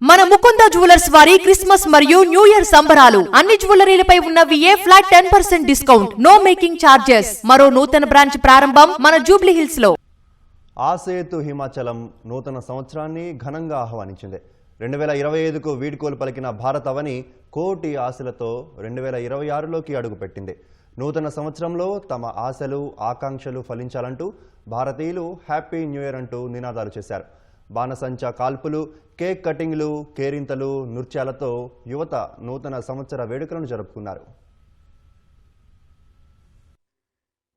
మన ముకుంద జ్యువెలర్స్ వారి క్రిస్మస్ మరియు న్యూ ఇయర్ సంబరాలు అన్ని జ్యువెలరీలపై ఉన్న VA flat 10% discount, no making charges. మరో నూతన బ్రాంచ్ ప్రారంభం మన జూబ్లీ హిల్స్ లో. ఆసేతు హిమాచలం నూతన సంవత్సరాన్ని ఘనంగా ఆహ్వానించింది. 2025కు వీడ్కోలు పలికిన భారత అవని కోటి ఆశలతో 2026లోకి అడుగుపెట్టింది. నూతన సంవత్సరంలో తమ ఆశలు ఆకాంక్షలు ఫలించాలంటూ భారతీయులు హ్యాపీ న్యూ ఇయర్ అంటూ నినాదాలు చేశారు. బాణసంచా కాల్పులు, కేక్ కటింగ్లు, కేరింతలు, నృత్యాలతో యువత నూతన సంవత్సర వేడుకలను జరుపుకున్నారు.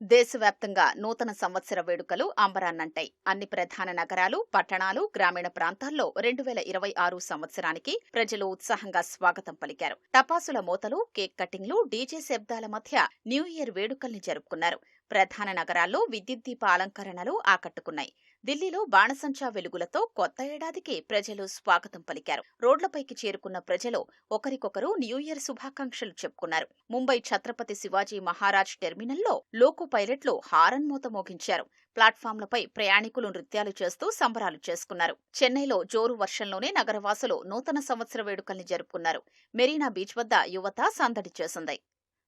దేశవ్యాప్తంగా నూతన సంవత్సర వేడుకలు అంబరాన్నంటాయి. అన్ని ప్రధాన నగరాలు, పట్టణాలు, గ్రామీణ ప్రాంతాల్లో 2026 సంవత్సరానికి ప్రజలు ఉత్సాహంగా స్వాగతం పలికారు. టపాసుల మోతలు, కేక్ కటింగ్లు, డీజే శబ్దాల మధ్య న్యూ ఇయర్ వేడుకల్ని జరుపుకున్నారు. ప్రధాన నగరాల్లో విద్యుత్ దీప అలంకరణలు ఆకట్టుకున్నాయి. ఢిల్లీలో బాణసంచా వెలుగులతో కొత్త ఏడాదికి ప్రజలు స్వాగతం పలికారు. రోడ్లపైకి చేరుకున్న ప్రజలు ఒకరికొకరు న్యూ ఇయర్ శుభాకాంక్షలు చెప్పుకున్నారు. ముంబై ఛత్రపతి శివాజీ మహారాజ్ టెర్మినల్లో లోకో పైలట్లు హారన్ మోత మోగించారు. ప్లాట్ఫామ్లపై ప్రయాణికులు నృత్యాలు చేస్తూ సంబరాలు చేసుకున్నారు. చెన్నైలో జోరు వర్షంలోనే నగరవాసులు నూతన సంవత్సర వేడుకల్ని జరుపుకున్నారు. మెరీనా బీచ్ వద్ద యువత సందడి చేసింది.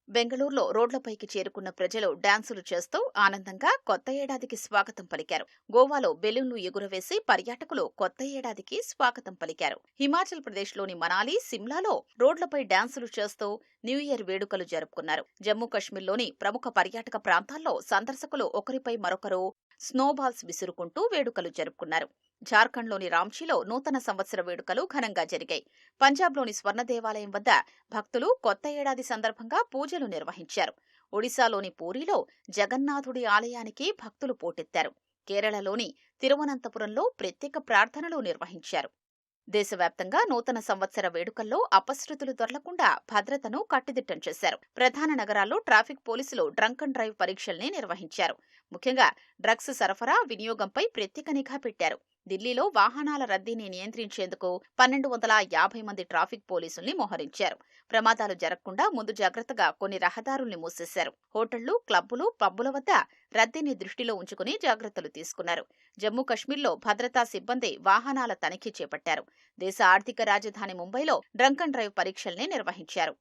బెంగళూరులో రోడ్లపైకి చేరుకున్న ప్రజలు డాన్సులు చేస్తూ ఆనందంగా కొత్త ఏడాదికి స్వాగతం పలికారు. గోవాలో బెలూన్లు ఎగురవేసి పర్యాటకులు కొత్త ఏడాదికి స్వాగతం పలికారు. హిమాచల్ ప్రదేశ్లోని మనాలి, సిమ్లాలో రోడ్లపై డాన్సులు చేస్తూ న్యూ ఇయర్ వేడుకలు జరుపుకున్నారు. జమ్మూ కశ్మీర్లోని ప్రముఖ పర్యాటక ప్రాంతాల్లో సందర్శకులు ఒకరిపై మరొకరు స్నోబాల్స్ విసురుకుంటూ వేడుకలు జరుపుకున్నారు. జార్ఖండ్లోని రాంచీలో నూతన సంవత్సర వేడుకలు ఘనంగా జరిగాయి. పంజాబ్లోని స్వర్ణ దేవాలయం వద్ద భక్తులు కొత్త ఏడాది సందర్భంగా పూజలు నిర్వహించారు. ఒడిశాలోని పూరీలో జగన్నాథుడి ఆలయానికి భక్తులు పోటెత్తారు. కేరళలోని తిరువనంతపురంలో ప్రత్యేక ప్రార్థనలు నిర్వహించారు. దేశవ్యాప్తంగా నూతన సంవత్సర వేడుకల్లో అపశృతులు దొరలకుండా భద్రతను కట్టుదిట్టం చేశారు. ప్రధాన నగరాల్లో ట్రాఫిక్ పోలీసులు డ్రంక్ అండ్ డ్రైవ్ పరీక్షల్ని నిర్వహించారు. ముఖ్యంగా డ్రగ్స్ సరఫరా, వినియోగంపై ప్రత్యేక నిఘా పెట్టారు. ఢిల్లీలో వాహనాల రద్దీని నియంత్రించేందుకు 1250 మంది ట్రాఫిక్ పోలీసుల్ని మోహరించారు. ప్రమాదాలు జరగకుండా ముందు జాగ్రత్తగా కొన్ని రహదారుల్ని మూసేశారు. హోటళ్లు, క్లబ్బులు, పబ్బుల వద్ద రద్దీని దృష్టిలో ఉంచుకుని జాగ్రత్తలు తీసుకున్నారు. జమ్మూ కశ్మీర్లో భద్రతా సిబ్బంది వాహనాల తనిఖీ చేపట్టారు. దేశ ఆర్థిక రాజధాని ముంబైలో డ్రంక్ అండ్ డ్రైవ్ పరీక్షల్ని నిర్వహించారు.